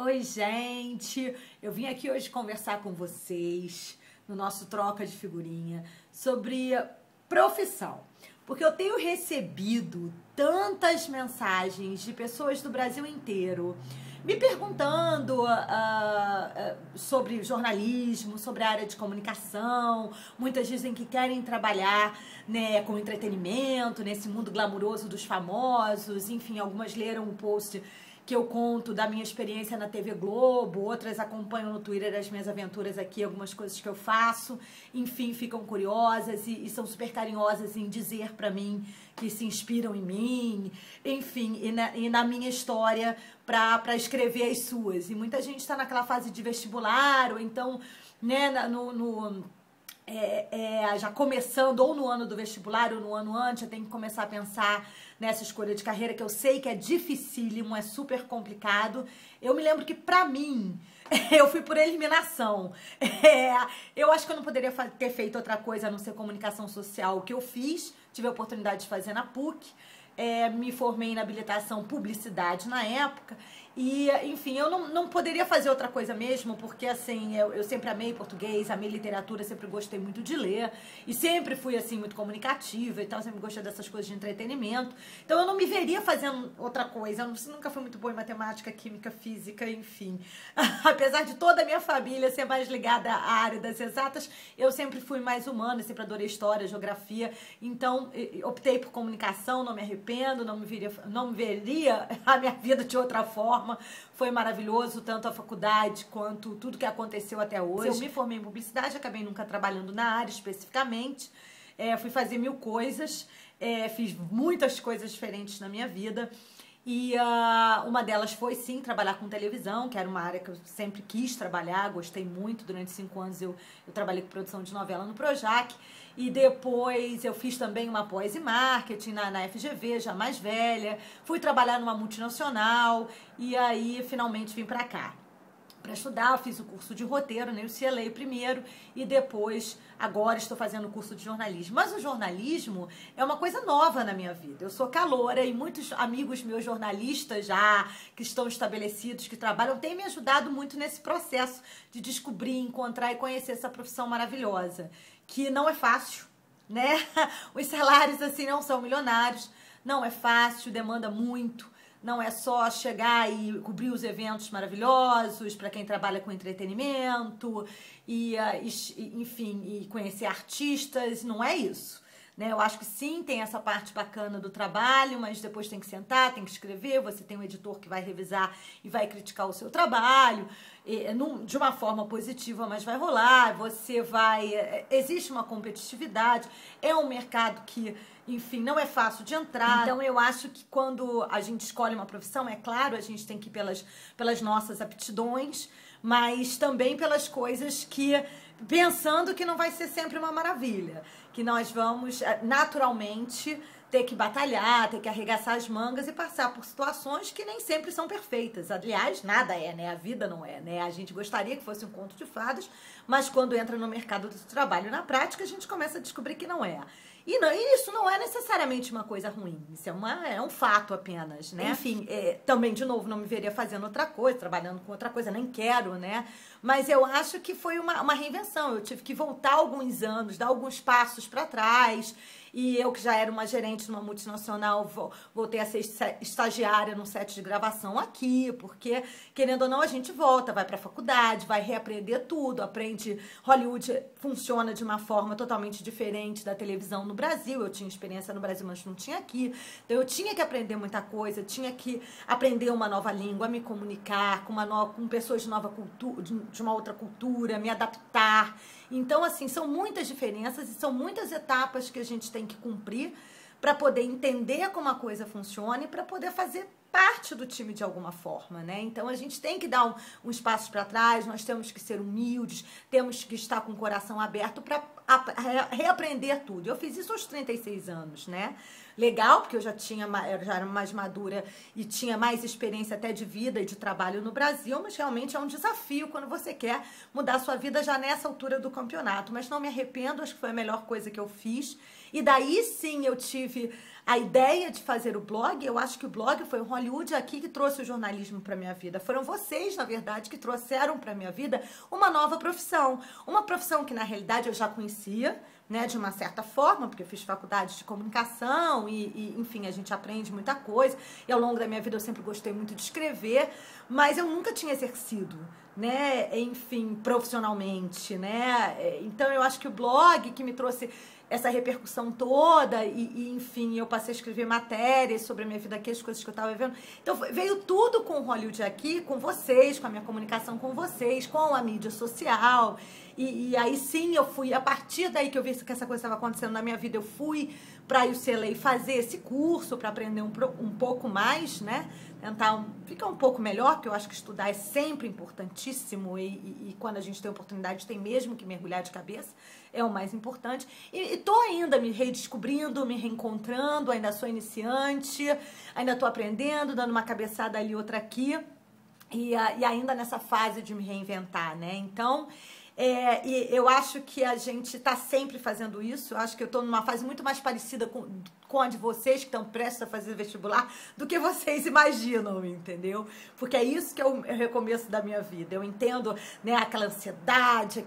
Oi, gente! Eu vim aqui hoje conversar com vocês, no nosso troca de figurinha, sobre profissão. Porque eu tenho recebido tantas mensagens de pessoas do Brasil inteiro me perguntando sobre jornalismo, sobre a área de comunicação. Muitas dizem que querem trabalhar, né, com entretenimento, nesse mundo glamuroso dos famosos. Enfim, algumas leram o post que eu conto da minha experiência na TV Globo, outras acompanham no Twitter as minhas aventuras aqui, algumas coisas que eu faço, enfim, ficam curiosas e são super carinhosas em dizer pra mim que se inspiram em mim, enfim, e na minha história pra escrever as suas. E muita gente tá naquela fase de vestibular, ou então, né, já começando ou no ano do vestibular ou no ano antes, eu tenho que começar a pensar nessa escolha de carreira, que eu sei que é dificílimo, é super complicado. Eu me lembro que pra mim, eu fui por eliminação. Eu acho que eu não poderia ter feito outra coisa a não ser comunicação social. O que eu fiz, tive a oportunidade de fazer na PUC, me formei na habilitação publicidade na época e, enfim, eu não poderia fazer outra coisa mesmo, porque, assim, eu sempre amei português, amei literatura, sempre gostei muito de ler e sempre fui, assim, muito comunicativa e tal, sempre gostei dessas coisas de entretenimento. Então, eu não me veria fazendo outra coisa. Eu nunca fui muito boa em matemática, química, física, enfim. Apesar de toda a minha família ser mais ligada à área das exatas, eu sempre fui mais humana, sempre adorei história, geografia. Então, optei por comunicação, não me arrependo, não me veria a minha vida de outra forma. Foi maravilhoso, tanto a faculdade quanto tudo que aconteceu até hoje. Eu me formei em publicidade, acabei nunca trabalhando na área especificamente. Fui fazer 1000 coisas, fiz muitas coisas diferentes na minha vida. E uma delas foi, sim, trabalhar com televisão, que era uma área que eu sempre quis trabalhar, gostei muito. Durante 5 anos eu trabalhei com produção de novela no Projac. E depois eu fiz também uma pós em marketing na FGV, já mais velha. Fui trabalhar numa multinacional e aí finalmente vim pra cá para estudar. Eu fiz o curso de roteiro, né, o CLA primeiro, e depois, agora estou fazendo o curso de jornalismo. Mas o jornalismo é uma coisa nova na minha vida. Eu sou caloura e muitos amigos meus jornalistas já, que estão estabelecidos, que trabalham, têm me ajudado muito nesse processo de descobrir, encontrar e conhecer essa profissão maravilhosa, que não é fácil, né? Os salários, assim, não são milionários, não é fácil, demanda muito. Não é só chegar e cobrir os eventos maravilhosos para quem trabalha com entretenimento enfim, e conhecer artistas, não é isso, né? Eu acho que sim, tem essa parte bacana do trabalho, mas depois tem que sentar, tem que escrever, você tem um editor que vai revisar e vai criticar o seu trabalho, de uma forma positiva, mas vai rolar, existe uma competitividade, é um mercado que, enfim, não é fácil de entrar. Então, eu acho que quando a gente escolhe uma profissão, é claro, a gente tem que ir pelas nossas aptidões, mas também pelas coisas pensando que não vai ser sempre uma maravilha, que nós vamos, naturalmente, ter que batalhar, ter que arregaçar as mangas e passar por situações que nem sempre são perfeitas. Aliás, nada é, né? A vida não é, né? A gente gostaria que fosse um conto de fadas, mas quando entra no mercado do trabalho na prática, a gente começa a descobrir que não é. E isso não é necessariamente uma coisa ruim, isso é um fato apenas, né? Enfim, também, de novo, não me veria fazendo outra coisa, trabalhando com outra coisa, nem quero, né? Mas eu acho que foi uma reinvenção, eu tive que voltar alguns anos, dar alguns passos para trás, e eu que já era uma gerente numa multinacional, voltei a ser estagiária num set de gravação aqui, porque, querendo ou não, a gente volta, vai pra faculdade, vai reaprender tudo, aprende. Hollywood funciona de uma forma totalmente diferente da televisão no Brasil. Eu tinha experiência no Brasil, mas não tinha aqui. Então eu tinha que aprender muita coisa, eu tinha que aprender uma nova língua, me comunicar com pessoas de nova cultura, de uma outra cultura, me adaptar. Então, assim, são muitas diferenças e são muitas etapas que a gente tem que cumprir para poder entender como a coisa funciona e para poder fazer parte do time de alguma forma, né? Então a gente tem que dar uns passos para trás, nós temos que ser humildes, temos que estar com o coração aberto para reaprender tudo. Eu fiz isso aos 36 anos, né? Legal, porque eu já era mais madura e tinha mais experiência até de vida e de trabalho no Brasil, mas realmente é um desafio quando você quer mudar a sua vida já nessa altura do campeonato. Mas não me arrependo, acho que foi a melhor coisa que eu fiz. E daí sim eu tive a ideia de fazer o blog. Eu acho que o blog foi o Hollywood aqui que trouxe o jornalismo para minha vida. Foram vocês, na verdade, que trouxeram para minha vida uma nova profissão. Uma profissão que, na realidade, eu já conhecia, né, de uma certa forma, porque eu fiz faculdade de comunicação enfim, a gente aprende muita coisa. E ao longo da minha vida eu sempre gostei muito de escrever, mas eu nunca tinha exercido, né, enfim, profissionalmente, né? Então eu acho que o blog que me trouxe essa repercussão toda enfim, eu passei a escrever matérias sobre a minha vida aqui, as coisas que eu estava vivendo. Então veio tudo com o Hollywood aqui, com vocês, com a minha comunicação com vocês, com a mídia social. E aí sim eu fui, a partir daí que eu vi que essa coisa estava acontecendo na minha vida, eu fui para a UCLA fazer esse curso para aprender um pouco mais, né? Tentar ficar um pouco melhor, porque eu acho que estudar é sempre importantíssimo e quando a gente tem oportunidade tem mesmo que mergulhar de cabeça, é o mais importante. E tô ainda me redescobrindo, me reencontrando, ainda sou iniciante, ainda tô aprendendo, dando uma cabeçada ali, outra aqui, e ainda nessa fase de me reinventar, né? Então, e eu acho que a gente está sempre fazendo isso. Eu acho que eu estou numa fase muito mais parecida com a de vocês que estão prestes a fazer vestibular do que vocês imaginam, entendeu? Porque é isso que é o recomeço da minha vida. Eu entendo, né, aquela ansiedade,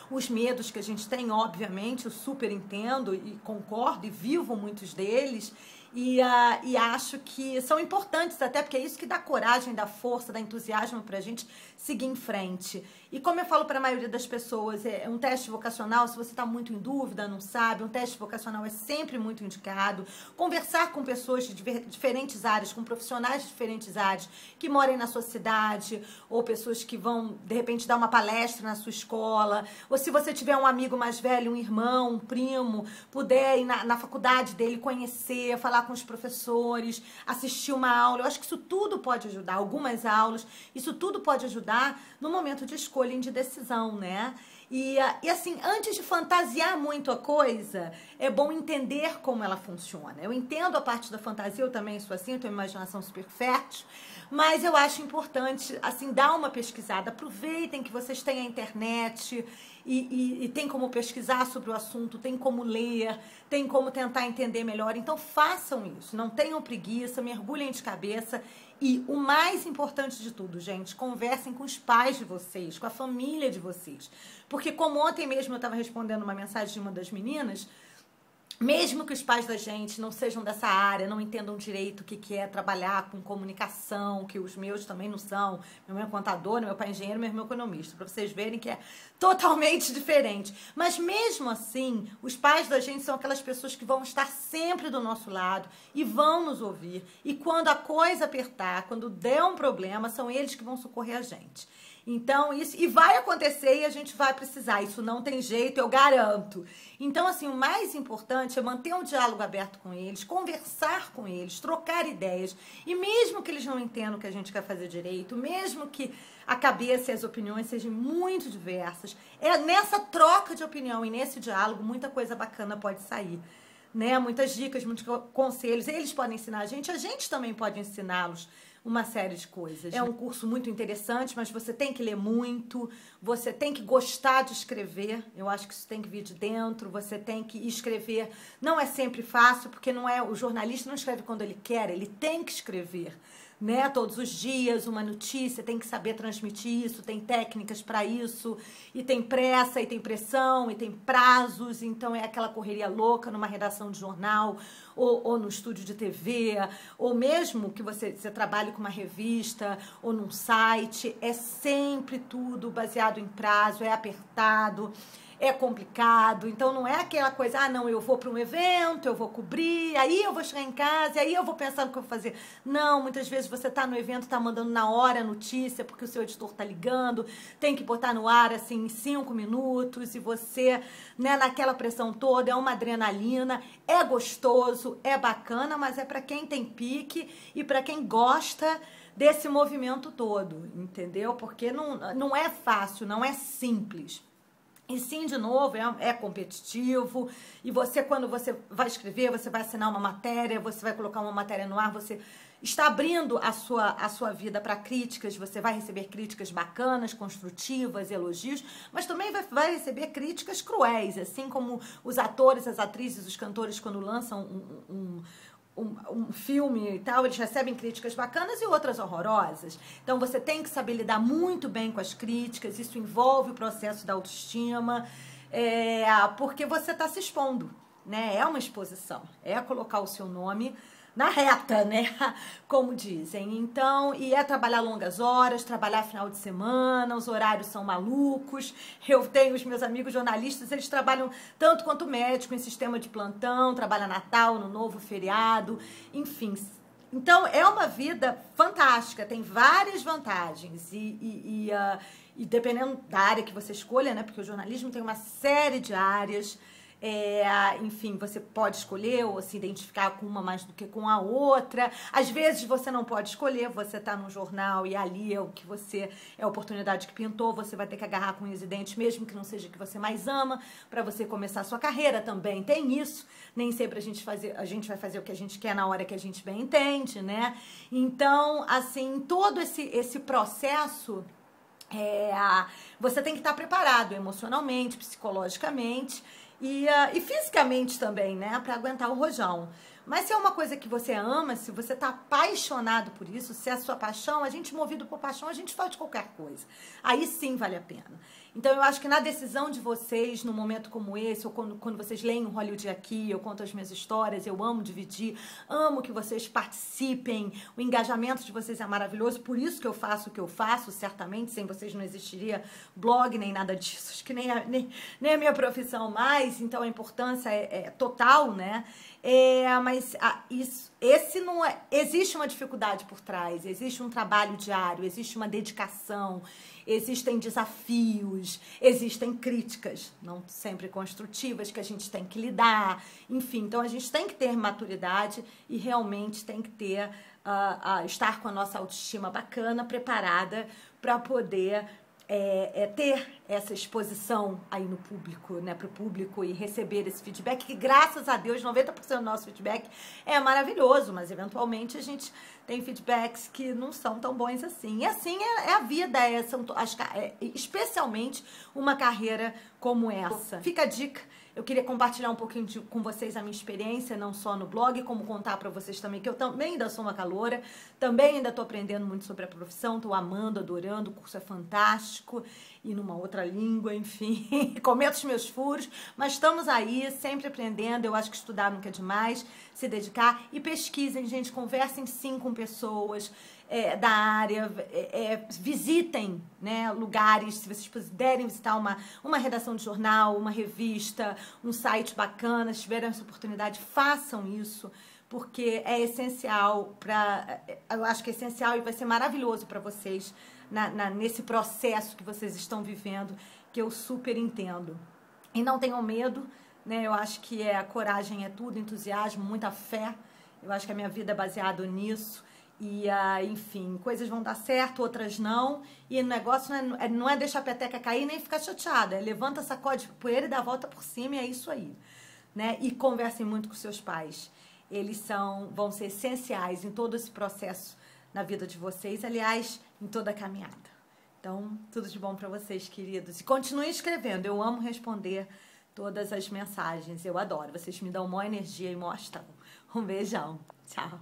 os medos que a gente tem, obviamente, eu super entendo e concordo e vivo muitos deles. E acho que são importantes até, porque é isso que dá coragem, dá força, dá entusiasmo pra gente seguir em frente. E como eu falo para a maioria das pessoas, é um teste vocacional, se você está muito em dúvida, não sabe, um teste vocacional é sempre muito indicado. Conversar com pessoas de diferentes áreas, com profissionais de diferentes áreas, que morem na sua cidade, ou pessoas que vão, de repente, dar uma palestra na sua escola, ou se você tiver um amigo mais velho, um irmão, um primo, puder ir na faculdade dele, conhecer, falar com os professores, assistir uma aula, eu acho que isso tudo pode ajudar, algumas aulas, isso tudo pode ajudar no momento de escolha e de decisão, né? E assim, antes de fantasiar muito a coisa, é bom entender como ela funciona. Eu entendo a parte da fantasia, eu também sou assim, eu tenho uma imaginação super fértil, mas eu acho importante, assim, dar uma pesquisada. Aproveitem que vocês têm a internet e tem como pesquisar sobre o assunto, tem como ler, tem como tentar entender melhor. Então façam isso, não tenham preguiça, mergulhem de cabeça. E o mais importante de tudo, gente, conversem com os pais de vocês, com a família de vocês. Porque como ontem mesmo eu estava respondendo uma mensagem de uma das meninas, mesmo que os pais da gente não sejam dessa área, não entendam direito o que é trabalhar com comunicação, que os meus também não são, meu irmão é contador, meu pai é engenheiro, meu irmão é economista, para vocês verem que é totalmente diferente. Mas mesmo assim, os pais da gente são aquelas pessoas que vão estar sempre do nosso lado e vão nos ouvir. E quando a coisa apertar, quando der um problema, são eles que vão socorrer a gente. Então, isso, e vai acontecer e a gente vai precisar, isso não tem jeito, eu garanto. Então, assim, o mais importante é manter um diálogo aberto com eles, conversar com eles, trocar ideias. E mesmo que eles não entendam o que a gente quer fazer direito, mesmo que a cabeça e as opiniões sejam muito diversas, é nessa troca de opinião e nesse diálogo muita coisa bacana pode sair. Né? Muitas dicas, muitos conselhos, eles podem ensinar a gente também pode ensiná-los uma série de coisas. É um curso muito interessante, mas você tem que ler muito, você tem que gostar de escrever, eu acho que isso tem que vir de dentro, você tem que escrever. Não é sempre fácil, porque não é, o jornalista não escreve quando ele quer, ele tem que escrever. Né, todos os dias, uma notícia, tem que saber transmitir isso, tem técnicas para isso, e tem pressa, e tem pressão, e tem prazos, então é aquela correria louca numa redação de jornal, ou no estúdio de TV, ou mesmo que você trabalhe com uma revista, ou num site, é sempre tudo baseado em prazo, é apertado, é complicado, então não é aquela coisa, não, eu vou para um evento, eu vou cobrir, aí eu vou chegar em casa, aí eu vou pensar no que eu vou fazer. Não, muitas vezes você tá no evento, tá mandando na hora a notícia, porque o seu editor tá ligando, tem que botar no ar, assim, em 5 minutos, e você, né, naquela pressão toda, é uma adrenalina, é gostoso, é bacana, mas é para quem tem pique e para quem gosta desse movimento todo, entendeu? Porque não é fácil, não é simples. E sim, de novo, é competitivo. E você, quando você vai escrever, você vai assinar uma matéria, você vai colocar uma matéria no ar, você está abrindo a sua vida para críticas, você vai receber críticas bacanas, construtivas, elogios, mas também vai receber críticas cruéis, assim como os atores, as atrizes, os cantores, quando lançam um filme e tal, eles recebem críticas bacanas e outras horrorosas. Então você tem que saber lidar muito bem com as críticas, isso envolve o processo da autoestima, porque você está se expondo, né? É uma exposição, é colocar o seu nome na reta, né? Como dizem. Então, e é trabalhar longas horas, trabalhar final de semana, os horários são malucos. Eu tenho os meus amigos jornalistas, eles trabalham tanto quanto médico em sistema de plantão, trabalha Natal, no novo feriado, enfim. Então, é uma vida fantástica, tem várias vantagens. E dependendo da área que você escolha, né? Porque o jornalismo tem uma série de áreas. Enfim, você pode escolher ou se identificar com uma mais do que com a outra. Às vezes você não pode escolher, você está num jornal e ali é o que você, é a oportunidade que pintou, você vai ter que agarrar com unhas e dentes, mesmo que não seja o que você mais ama, para você começar a sua carreira também. Tem isso, nem sempre a gente vai fazer o que a gente quer na hora que a gente bem entende, né? Então, assim, todo esse processo, você tem que estar preparado emocionalmente, psicologicamente, e fisicamente também, né? Pra aguentar o rojão. Mas se é uma coisa que você ama, se você tá apaixonado por isso, se é a sua paixão, a gente movido por paixão, a gente faz qualquer coisa. Aí sim vale a pena. Então eu acho que na decisão de vocês, num momento como esse, ou quando vocês leem o Hollywood Aqui, eu conto as minhas histórias, eu amo dividir, amo que vocês participem, o engajamento de vocês é maravilhoso, por isso que eu faço o que eu faço, certamente, sem vocês não existiria blog nem nada disso, acho que nem a minha profissão mais, então a importância é total, né? Mas não é, existe uma dificuldade por trás, existe um trabalho diário, existe uma dedicação, existem desafios, existem críticas, não sempre construtivas, que a gente tem que lidar, enfim, então a gente tem que ter maturidade e realmente tem que ter, estar com a nossa autoestima bacana, preparada para poder ter essa exposição aí no público, né, para o público e receber esse feedback, que graças a Deus 90% do nosso feedback é maravilhoso, mas eventualmente a gente tem feedbacks que não são tão bons assim. E assim é a vida, especialmente uma carreira como essa. Fica a dica. Eu queria compartilhar um pouquinho com vocês a minha experiência, não só no blog, como contar para vocês também que eu também ainda sou uma caloura, também ainda tô aprendendo muito sobre a profissão, tô amando, adorando, o curso é fantástico, e numa outra língua, enfim, cometo os meus furos, mas estamos aí, sempre aprendendo, eu acho que estudar nunca é demais, se dedicar e pesquisem, gente, conversem sim com pessoas da área, visitem, né, lugares, se vocês puderem visitar uma redação de jornal, uma revista, um site bacana, se tiverem essa oportunidade, façam isso, porque é essencial eu acho que é essencial e vai ser maravilhoso para vocês nesse processo que vocês estão vivendo, que eu super entendo. E não tenham medo, né? Eu acho que a coragem é tudo, entusiasmo, muita fé. Eu acho que a minha vida é baseada nisso. E, enfim, coisas vão dar certo, outras não. E o negócio não é deixar a peteca cair nem ficar chateada. Levanta, sacode poeira e dá a volta por cima e é isso aí, né? E conversem muito com seus pais. Eles vão ser essenciais em todo esse processo na vida de vocês, aliás, em toda a caminhada. Então, tudo de bom para vocês, queridos. E continuem escrevendo, eu amo responder todas as mensagens, eu adoro. Vocês me dão uma energia e mostram. Um beijão, tchau.